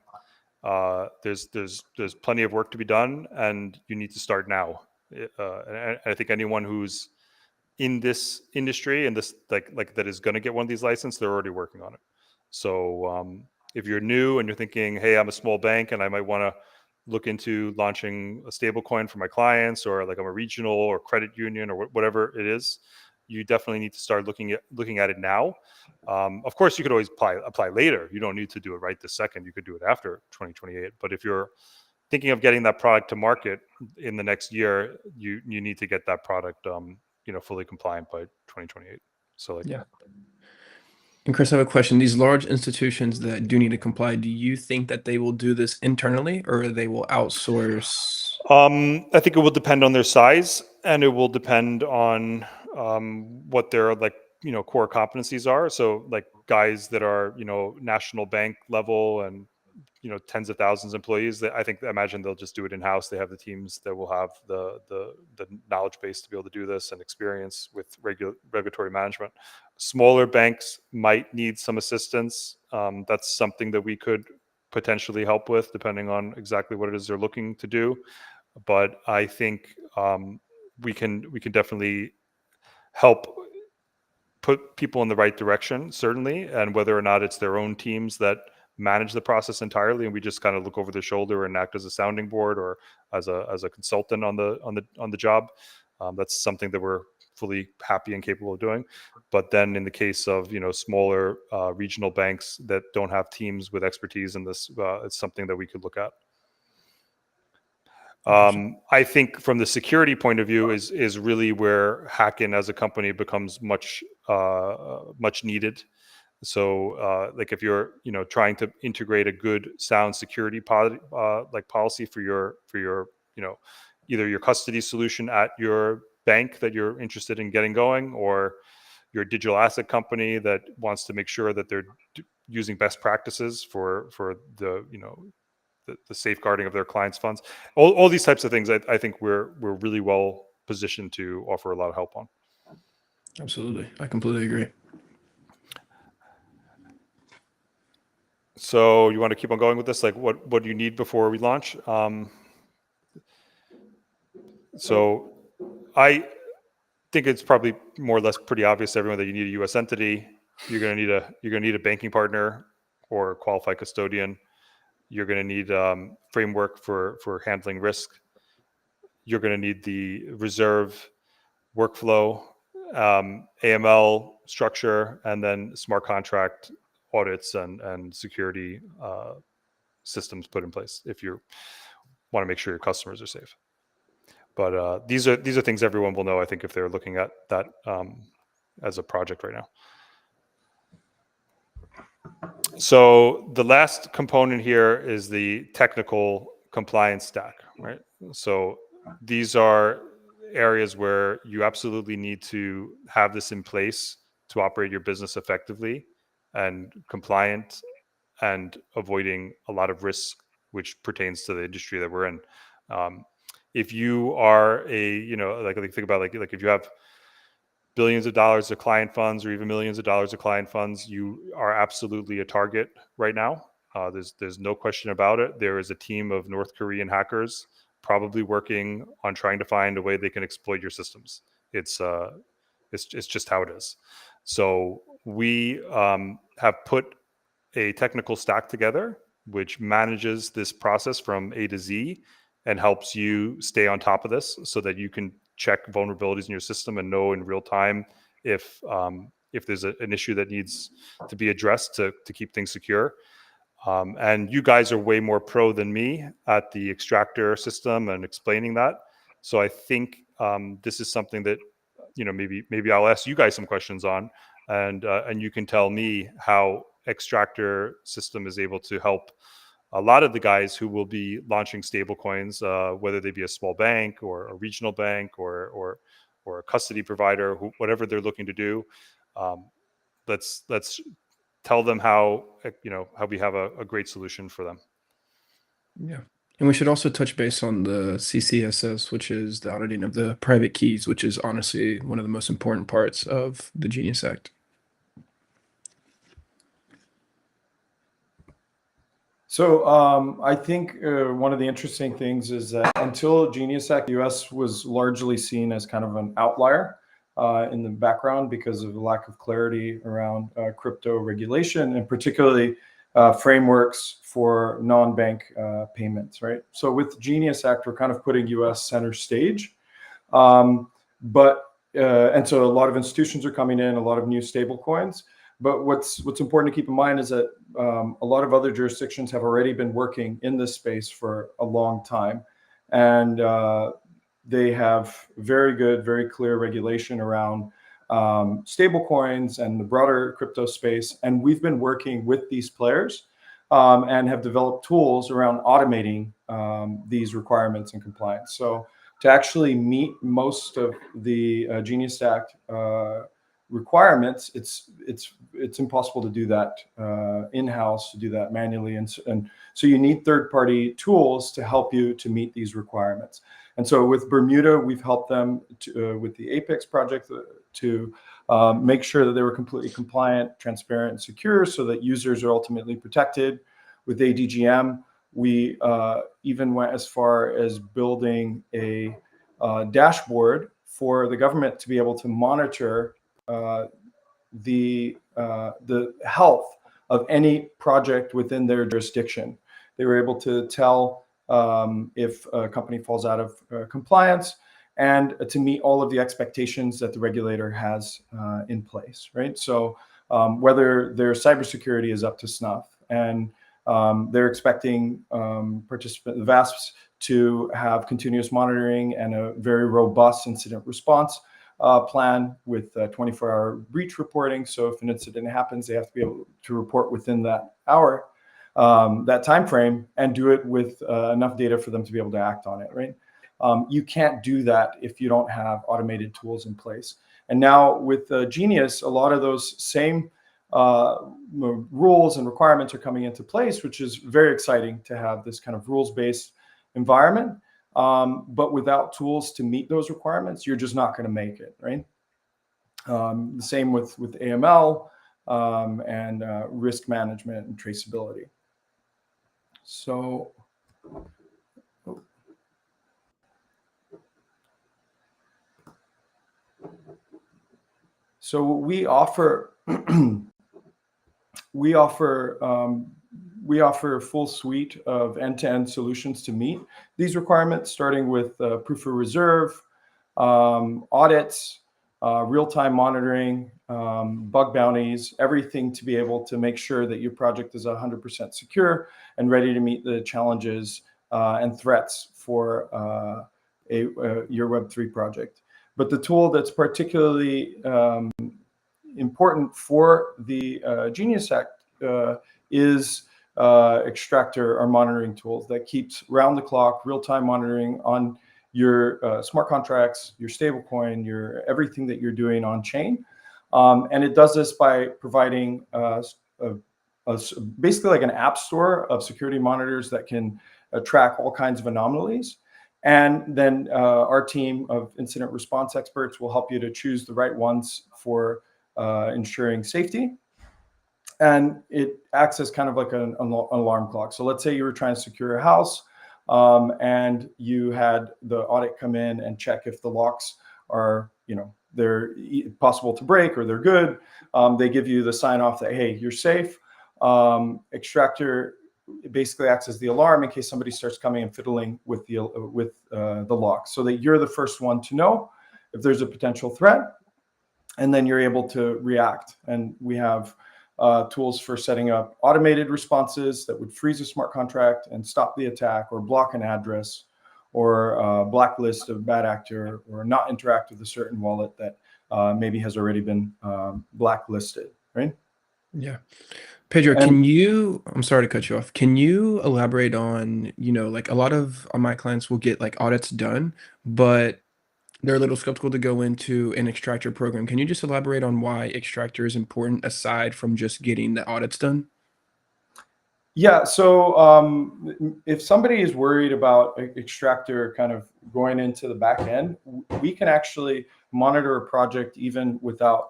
There's plenty of work to be done, and you need to start now. And I think anyone who's in this industry and this like that is going to get one of these licenses, they're already working on it. So if you're new and you're thinking, hey, I'm a small bank and I might want to look into launching a stable coin for my clients, or like I'm a regional or credit union or whatever it is, you definitely need to start looking at it now. Of course, you could always apply later. You don't need to do it right this second. You could do it after 2028. But if you're thinking of getting that product to market in the next year, you need to get that product fully compliant by 2028. So like Yeah. And Chris, I have a question. These large institutions that do need to comply, do you think that they will do this internally or they will outsource? I think it will depend on their size, and it will depend on what their core competencies are. So like guys that are national bank level and tens of thousands of employees, I imagine they'll just do it in house. They have the teams that will have the knowledge base to be able to do this and experience with regulatory management. Smaller banks might need some assistance. That's something that we could potentially help with, depending on exactly what it is they're looking to do. But I think we can definitely help put people in the right direction, certainly, and whether or not it's their own teams that manage the process entirely, and we just kind of look over their shoulder and act as a sounding board or as a consultant on the job. That's something that we're fully happy and capable of doing. But then in the case of smaller regional banks that don't have teams with expertise in this, it's something that we could look at. I think from the security point of view is really where Hacken as a company becomes much needed. So like if you're trying to integrate a good sound security policy for your either your custody solution at your bank that you're interested in getting going, or your digital asset company that wants to make sure that they're using best practices for the the safeguarding of their clients' funds. All these types of things, I think we're really well positioned to offer a lot of help on. Absolutely, I completely agree. So you want to keep on going with this? Like what do you need before we launch? So I think it's probably more or less pretty obvious to everyone that you need a U.S. entity. You're going to need a banking partner or a qualified custodian. You're going to need framework for handling risk. You're going to need the reserve workflow, AML structure, and then smart contract audits and security systems put in place if you want to make sure your customers are safe. But these are things everyone will know, I think, if they're looking at that as a project right now. So the last component here is the technical compliance stack, right? So these are areas where you absolutely need to have this in place to operate your business effectively and compliant and avoiding a lot of risk which pertains to the industry that we're in. If you are a, like think about like if you have billions of dollars of client funds or even millions of dollars of client funds, you are absolutely a target right now. There's no question about it. There is a team of North Korean hackers probably working on trying to find a way they can exploit your systems. It's just how it is. So we have put a technical stack together which manages this process from A to Z and helps you stay on top of this so that you can check vulnerabilities in your system and know in real time if there's an issue that needs to be addressed to keep things secure. And you guys are way more pro than me at the extractor system and explaining that. So I think this is something that, maybe I'll ask you guys some questions on, and you can tell me how extractor system is able to help a lot of the guys who will be launching stable coins, whether they be a small bank or a regional bank or a custody provider, whatever they're looking to do. Let's tell them how we have a great solution for them. Yeah. And we should also touch base on the CCSS, which is the auditing of the private keys, which is honestly one of the most important parts of the Genius Act. So I think one of the interesting things is that until Genius Act, the US was largely seen as kind of an outlier in the background because of the lack of clarity around crypto regulation, and particularly frameworks for non-bank payments, right? So with Genius Act, we're kind of putting US center stage. And so a lot of institutions are coming in, a lot of new stable coins. But what's important to keep in mind is that a lot of other jurisdictions have already been working in this space for a long time, and they have very good, very clear regulation around stable coins and the broader crypto space. And we've been working with these players and have developed tools around automating these requirements and compliance. So to actually meet most of the Genius Act requirements, it's impossible to do that in-house, to do that manually, and so you need third-party tools to help you to meet these requirements. And so with Bermuda, we've helped them with the Apex project to make sure that they were completely compliant, transparent, and secure, so that users are ultimately protected. With ADGM, we even went as far as building a dashboard for the government to be able to monitor the health of any project within their jurisdiction. They were able to tell if a company falls out of compliance, and to meet all of the expectations that the regulator has in place, right? So whether their cybersecurity is up to snuff, and they're expecting the VASPs to have continuous monitoring and a very robust incident response plan with 24-hour breach reporting. So if an incident happens, they have to be able to report within that hour, that time frame, and do it with enough data for them to be able to act on it, right? You can't do that if you don't have automated tools in place. And now with Genius, a lot of those same rules and requirements are coming into place, which is very exciting to have this kind of rules-based environment. But without tools to meet those requirements, you're just not going to make it, right? The same with AML and risk management and traceability. So we offer we offer a full suite of end-to-end solutions to meet these requirements, starting with proof of reserve, audits, real-time monitoring, bug bounties, everything to be able to make sure that your project is 100% secure and ready to meet the challenges and threats for your Web3 project. But the tool that's particularly important for the Genius Act is Extractor, our monitoring tools that keeps round-the-clock real-time monitoring on your smart contracts, your stablecoin, your everything that you're doing on chain. And it does this by providing basically like an app store of security monitors that can track all kinds of anomalies. And then our team of incident response experts will help you to choose the right ones for ensuring safety. And it acts as kind of like an alarm clock. So let's say you were trying to secure a house, and you had the audit come in and check if the locks are, they're possible to break or they're good. They give you the sign off that, hey, you're safe. Extractor basically acts as the alarm in case somebody starts coming and fiddling with the lock, so that you're the first one to know if there's a potential threat, and then you're able to react. And we have tools for setting up automated responses that would freeze a smart contract and stop the attack, or block an address, or blacklist a bad actor, or not interact with a certain wallet that maybe has already been blacklisted, right? Yeah. Pedro, And I'm sorry to cut you off. Can you elaborate on, like a lot of my clients will get like audits done, but they're a little skeptical to go into an extractor program. Can you just elaborate on why extractor is important aside from just getting the audits done? yeah, so if somebody is worried about extractor kind of going into the back end, we can actually monitor a project even without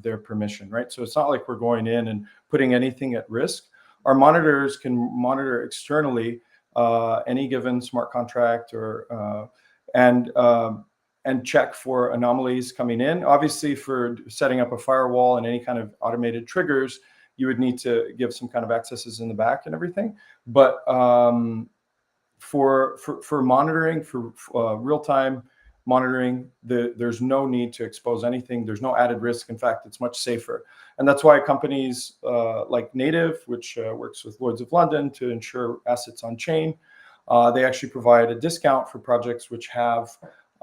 their permission, right? So it's not like we're going in and putting anything at risk. Our monitors can monitor externally any given smart contract, or and check for anomalies coming in. Obviously, for setting up a firewall and any kind of automated triggers, you would need to give some kind of accesses in the back and everything. But for monitoring, for real-time monitoring, there's no need to expose anything. There's no added risk. In fact, it's much safer. And that's why companies like Native, which works with Lloyd's of London to ensure assets on chain, they actually provide a discount for projects which have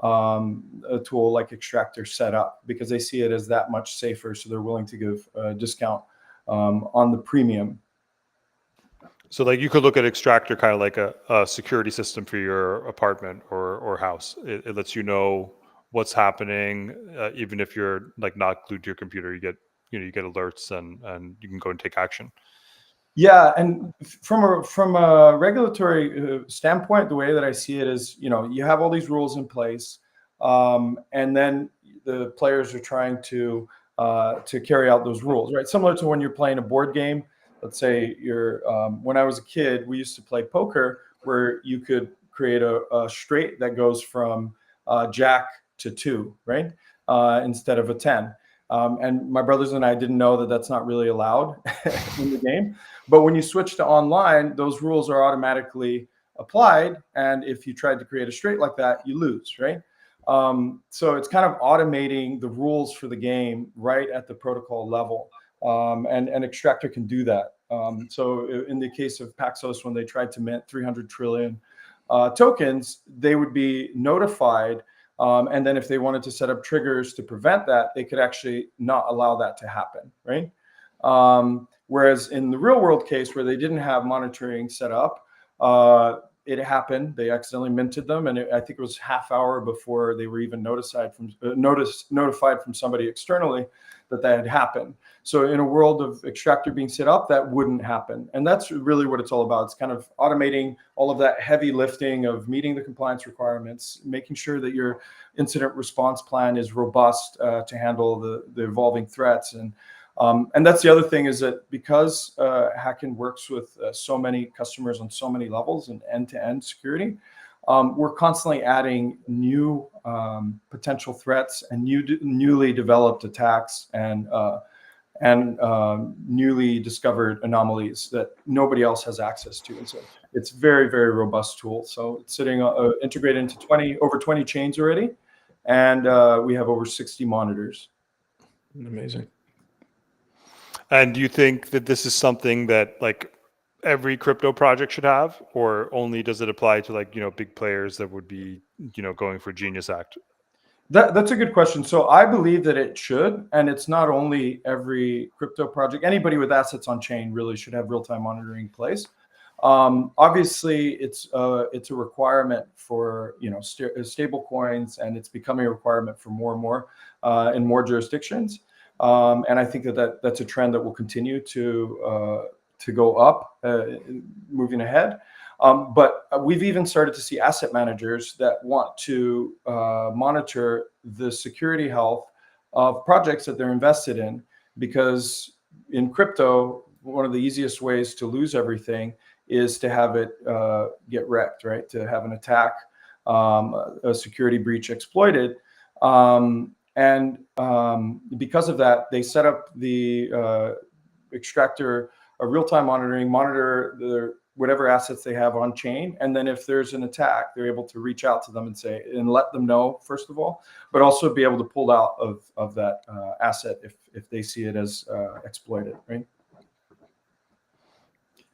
a tool like Extractor set up, because they see it as that much safer. So they're willing to give a discount on the premium. So like you could look at Extractor kind of like a security system for your apartment or house. It lets you know what's happening, even if you're like not glued to your computer. You get alerts and you can go and take action. Yeah, and from a regulatory standpoint, the way that I see it is, you have all these rules in place, and then the players are trying to carry out those rules, right? Similar to when you're playing a board game. Let's say when I was a kid, we used to play poker, where you could create a straight that goes from Jack to 2, right? Instead of a 10. And my brothers and I didn't know that that's not really allowed in the game. But when you switch to online, those rules are automatically applied. And if you tried to create a straight like that, you lose, right? So it's kind of automating the rules for the game right at the protocol level. And Extractor can do that. So in the case of Paxos, when they tried to mint 300 trillion tokens, they would be notified. And then if they wanted to set up triggers to prevent that, they could actually not allow that to happen, right? Whereas in the real world case, where they didn't have monitoring set up, it happened. They accidentally minted them, and I think it was half hour before they were even notified from somebody externally that had happened. So in a world of Extractor being set up, that wouldn't happen. And that's really what it's all about. It's kind of automating all of that heavy lifting of meeting the compliance requirements, making sure that your incident response plan is robust to handle the evolving threats. And that's the other thing, is that because Hacken works with so many customers on so many levels and end-to-end security, we're constantly adding new potential threats and newly developed attacks and newly discovered anomalies that nobody else has access to. And so it's very, very robust tool. So it's sitting integrated into over 20 chains already, and we have over 60 monitors. Amazing. And do you think that this is something that like every crypto project should have, or only does it apply to like, big players that would be, going for Genius Act? That's a good question. So I believe that it should, and it's not only every crypto project. Anybody with assets on chain really should have real-time monitoring in place. Obviously, it's a requirement for stable coins, and it's becoming a requirement for more and more in more jurisdictions. And I think that's a trend that will continue to go up moving ahead. But we've even started to see asset managers that want to monitor the security health of projects that they're invested in, because in crypto, one of the easiest ways to lose everything is to have it get wrecked, right? To have an attack, a security breach exploited. Because of that, they set up the extractor, a real-time monitor the whatever assets they have on chain, and then if there's an attack, they're able to reach out to them and say, and let them know, first of all, but also be able to pull out of that asset if they see it as exploited, right?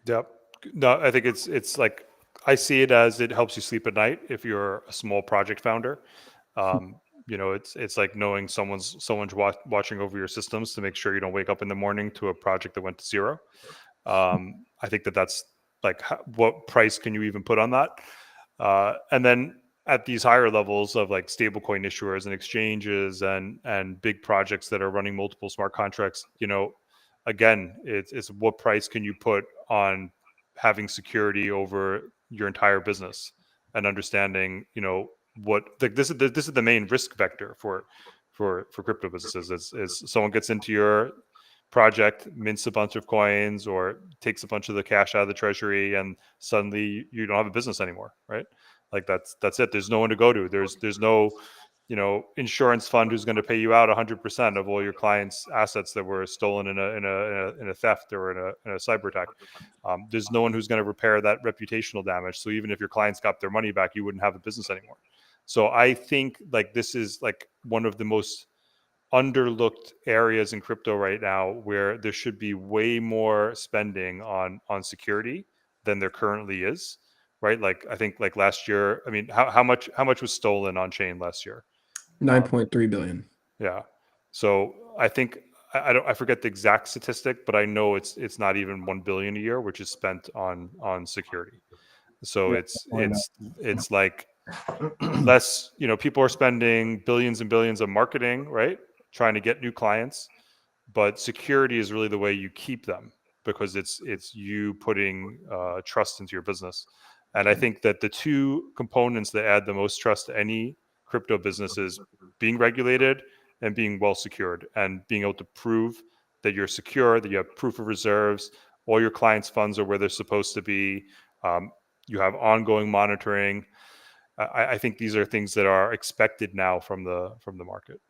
Yep. No, I think it's like, I see it as it helps you sleep at night if you're a small project founder. It's like knowing someone's watching over your systems to make sure you don't wake up in the morning to a project that went to zero. I think that's like, what price can you even put on that? And then at these higher levels of like stablecoin issuers and exchanges and big projects that are running multiple smart contracts, again, it's what price can you put on having security over your entire business, and understanding, what, like, this is the main risk vector for crypto businesses. Is someone gets into your project, mints a bunch of coins, or takes a bunch of the cash out of the treasury, and suddenly you don't have a business anymore, right? Like that's it. There's no one to go to. There's no insurance fund who's going to pay you out 100% of all your clients' assets that were stolen in a theft or in a cyber attack. There's no one who's going to repair that reputational damage. So even if your clients got their money back, you wouldn't have a business anymore. So I think like this is like one of the most underlooked areas in crypto right now, where there should be way more spending on security than there currently is, right? Like I think like last year, I mean, how much was stolen on chain last year? 9.3 billion. Yeah. So I think I forget the exact statistic, but I know it's not even 1 billion a year, which is spent on security. So Yeah, it's like less, people are spending billions and billions of marketing, right? Trying to get new clients, but security is really the way you keep them, because it's you putting trust into your business. And I think that the two components that add the most trust to any crypto business is being regulated and being well secured, and being able to prove that you're secure, that you have proof of reserves, all your clients' funds are where they're supposed to be. You have ongoing monitoring. I think these are things that are expected now from the market.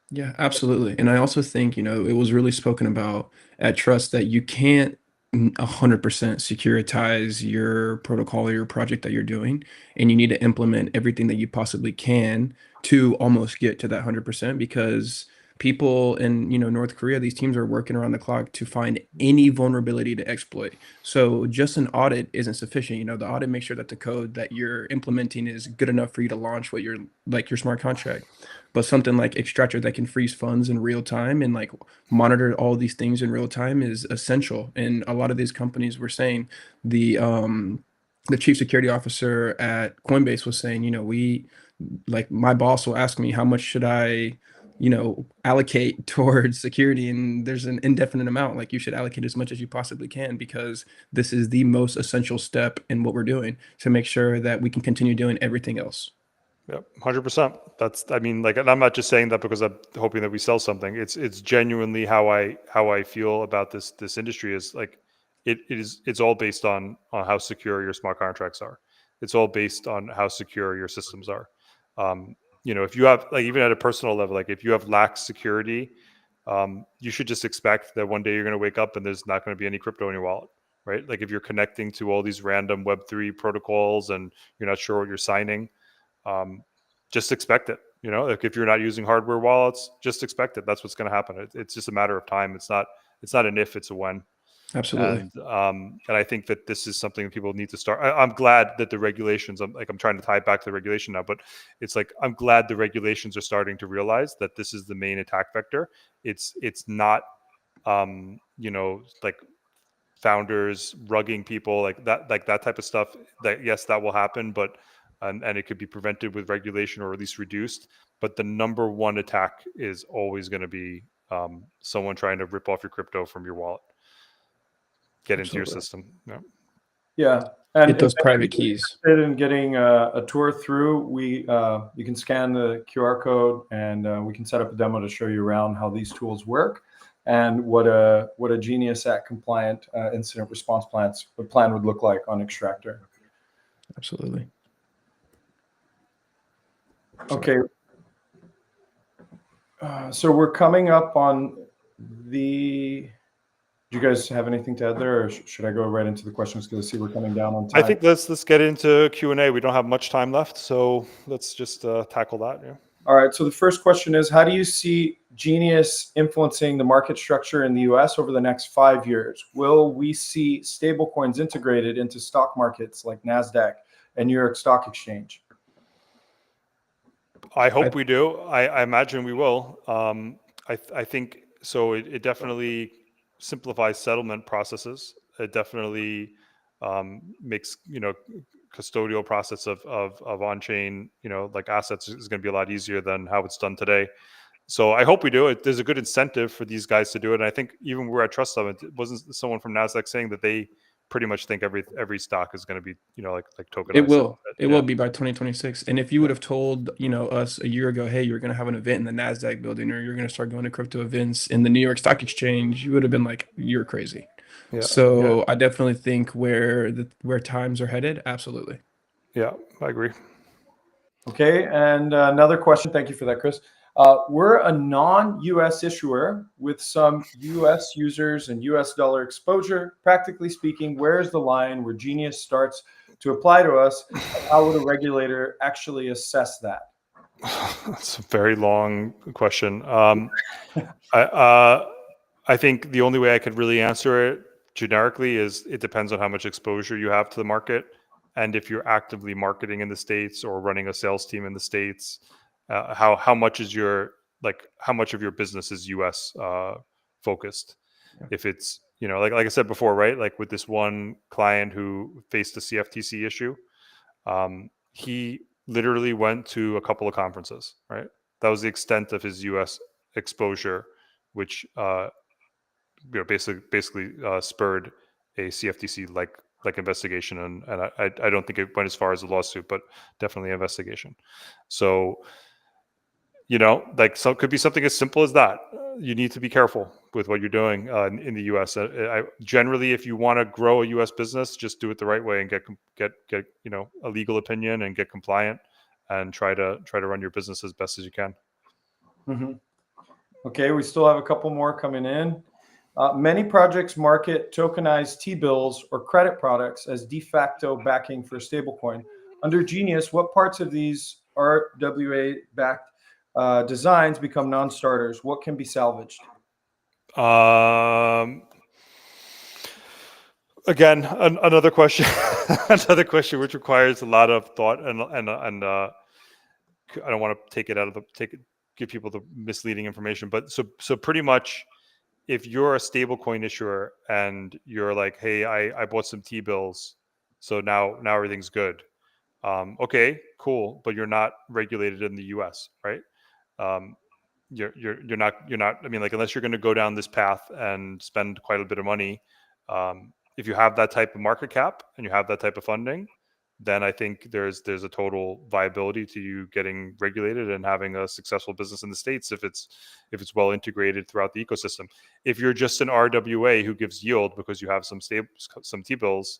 Yeah, absolutely. And I also think, it was really spoken about at Trust that you can't 100% securitize your protocol or your project that you're doing. And you need to implement everything that you possibly can to almost get to that 100%, because people in, North Korea, these teams are working around the clock to find any vulnerability to exploit. So just an audit isn't sufficient. The audit makes sure that the code that you're implementing is good enough for you to launch what you're like your smart contract. But something like Extractor that can freeze funds in real time and like monitor all these things in real time is essential. And a lot of these companies were saying, the chief security officer at Coinbase was saying, we, like, my boss will ask me how much should I allocate towards security, and there's an indefinite amount. Like, you should allocate as much as you possibly can, because this is the most essential step in what we're doing to make sure that we can continue doing everything else. Yep, 100%. I mean, like, and I'm not just saying that because I'm hoping that we sell something. It's genuinely how I feel about this industry. Is like, it's all based on how secure your smart contracts are. It's all based on how secure your systems are. If you have, like, even at a personal level, like if you have lax security, you should just expect that one day you're going to wake up and there's not going to be any crypto in your wallet, right? Like if you're connecting to all these random Web3 protocols and you're not sure what you're signing, just expect it. Like if you're not using hardware wallets, just expect it. That's what's going to happen. It's just a matter of time. It's not an if, it's a when. Absolutely. And I think that this is something that people need to start. I'm glad that the regulations, I'm trying to tie it back to the regulation now, but it's like, I'm glad the regulations are starting to realize that this is the main attack vector. It's not, like founders rugging people like that type of stuff. That, yes, that will happen, but and it could be prevented with regulation, or at least reduced. But the number one attack is always going to be someone trying to rip off your crypto from your wallet, get into your Absolutely. system. Yeah. Yeah, and Get those if private anyone's keys. interested in getting a tour through, you can scan the QR code, and we can set up a demo to show you around how these tools work and what a Genius Act compliant incident response plan would look like on Extractor. Absolutely. Okay. So we're coming up on the. Do you guys have anything to add there, or should I go right into the questions because I see we're coming down on time? I think let's get into Q&A. We don't have much time left, so let's just tackle that. Yeah. All right. So the first question is, how do you see Genius influencing the market structure in the US over the next 5 years? Will we see stablecoins integrated into stock markets like NASDAQ and New York Stock Exchange? I hope we do. I imagine we will. I think so. It definitely simplifies settlement processes. It definitely makes custodial process of on-chain like assets is going to be a lot easier than how it's done today. So I hope we do it. There's a good incentive for these guys to do it. And I think even we're at Trust Summit, wasn't someone from NASDAQ saying that they pretty much think every stock is going to be like tokenized? It will. It Yeah. will be by 2026. And if you would have told, us a year ago, hey, you're going to have an event in the NASDAQ building or you're going to start going to crypto events in the New York Stock Exchange, you would have been like, you're crazy. Yeah. So I definitely think where times are headed, absolutely. Yeah, I agree. Okay. And another question. Thank you for that, Chris. We're a non-US issuer with some US users and US dollar exposure. Practically speaking, where's the line where Genius starts to apply to us? How would a regulator actually assess that? That's a very long question. I think the only way I could really answer it generically is it depends on how much exposure you have to the market, and if you're actively marketing in the States or running a sales team in the States, how much is how much of your business is U.S. Focused? Yeah. If it's like I said before, right? Like with this one client who faced a CFTC issue, he literally went to a couple of conferences, right? That was the extent of his U.S. exposure, which basically spurred a CFTC like investigation, and I don't think it went as far as a lawsuit, but definitely investigation. So so it could be something as simple as that. You need to be careful with what you're doing in the U.S. Generally, if you want to grow a U.S. business, just do it the right way and get a legal opinion and get compliant, and try to run your business as best as you can. Mm-hmm. Okay, we still have a couple more coming in. Many projects market tokenized T-bills or credit products as de facto backing for a stablecoin. Under Genius, what parts of these RWA-backed designs become non-starters? What can be salvaged? Again, another question, another question which requires a lot of thought, and I don't want to give people the misleading information, but so pretty much, if you're a stablecoin issuer and you're like, hey, I bought some T-bills, so now everything's good. Okay, cool, but you're not regulated in the U.S., right? You're not. I mean, like, unless you're going to go down this path and spend quite a bit of money, if you have that type of market cap and you have that type of funding, then I think there's a total viability to you getting regulated and having a successful business in the States if it's well integrated throughout the ecosystem. If you're just an RWA who gives yield because you have some T-bills,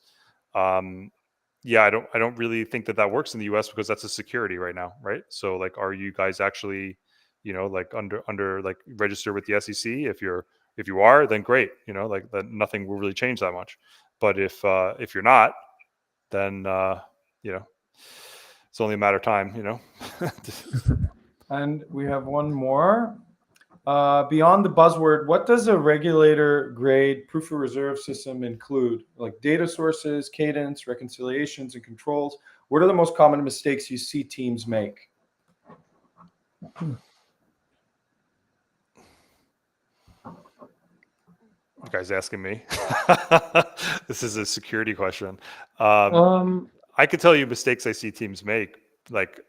yeah, I don't really think that works in the US because that's a security right now, right? So like, are you guys actually, like under like registered with the SEC? If you are, then great, like then nothing will really change that much. But if you're not, then it's only a matter of time. And we have one more. Beyond the buzzword, what does a regulator grade proof of reserve system include? Like data sources, cadence, reconciliations, and controls. What are the most common mistakes you see teams make? You guys asking me? This is a security question. I could tell you mistakes I see teams make, like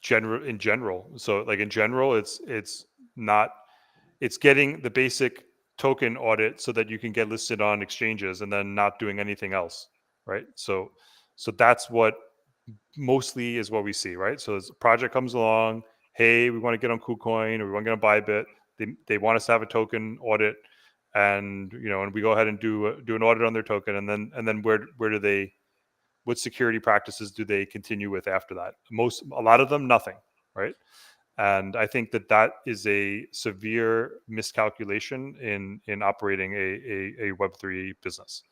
in general. So like in general, it's getting the basic token audit so that you can get listed on exchanges and then not doing anything else. right? So that's what mostly is what we see, right? So as a project comes along, hey, we want to get on KuCoin or we want to get on Bybit. They want us to have a token audit, and and we go ahead and do an audit on their token, and then where do they, what security practices do they continue with after that? A lot of them, nothing, right? And I think that is a severe miscalculation in operating a Web3 business.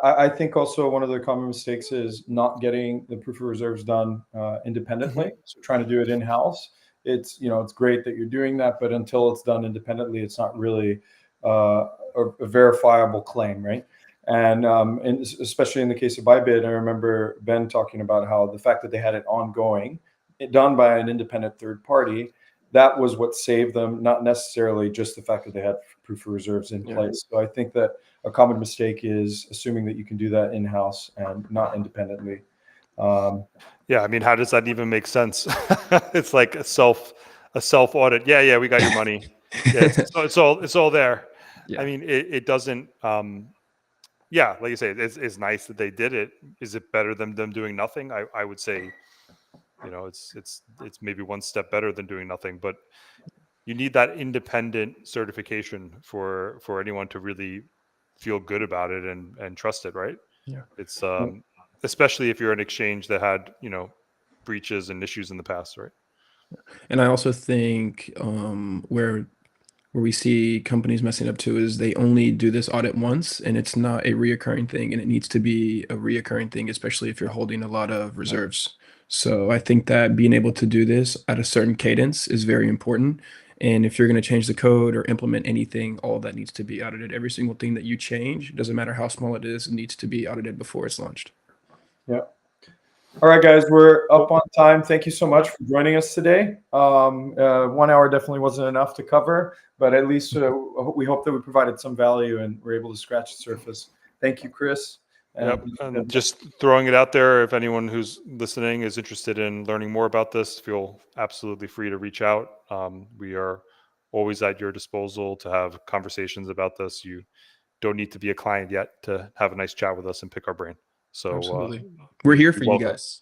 I think also one of the common mistakes is not getting the proof of reserves done independently. So trying to do it in house. It's great that you're doing that, but until it's done independently, it's not really a verifiable claim, right? And especially in the case of Bybit, I remember Ben talking about how the fact that they had it ongoing, done by an independent third party, that was what saved them, not necessarily just the fact that they had proof of reserves in place. So I think that a common mistake is assuming that you can do that in-house and not independently. Yeah, I mean, how does that even make sense? It's like a self audit. Yeah, we got your money. Yeah, it's all there. Yeah. I mean, it doesn't. Yeah, like you say, it's nice that they did it. Is it better than them doing nothing? I would say, it's maybe one step better than doing nothing, but you need that independent certification for anyone to really feel good about it and trust it, right? Yeah. It's especially if you're an exchange that had breaches and issues in the past, right? And I also think where we see companies messing up too is they only do this audit once, and it's not a reoccurring thing, and it needs to be a reoccurring thing, especially if you're holding a lot of reserves. So I think that being able to do this at a certain cadence is very important. And if you're going to change the code or implement anything, all of that needs to be audited. Every single thing that you change, doesn't matter how small it is, needs to be audited before it's launched. Yeah. All right, guys, we're up on time. Thank you so much for joining us today. 1 hour definitely wasn't enough to cover, but at least we hope that we provided some value and we're able to scratch the surface. Thank you, Chris. Yep. And just throwing it out there, if anyone who's listening is interested in learning more about this, feel absolutely free to reach out. We are always at your disposal to have conversations about this. You don't need to be a client yet to have a nice chat with us and pick our brain. So Absolutely. We're here for you welcome. guys.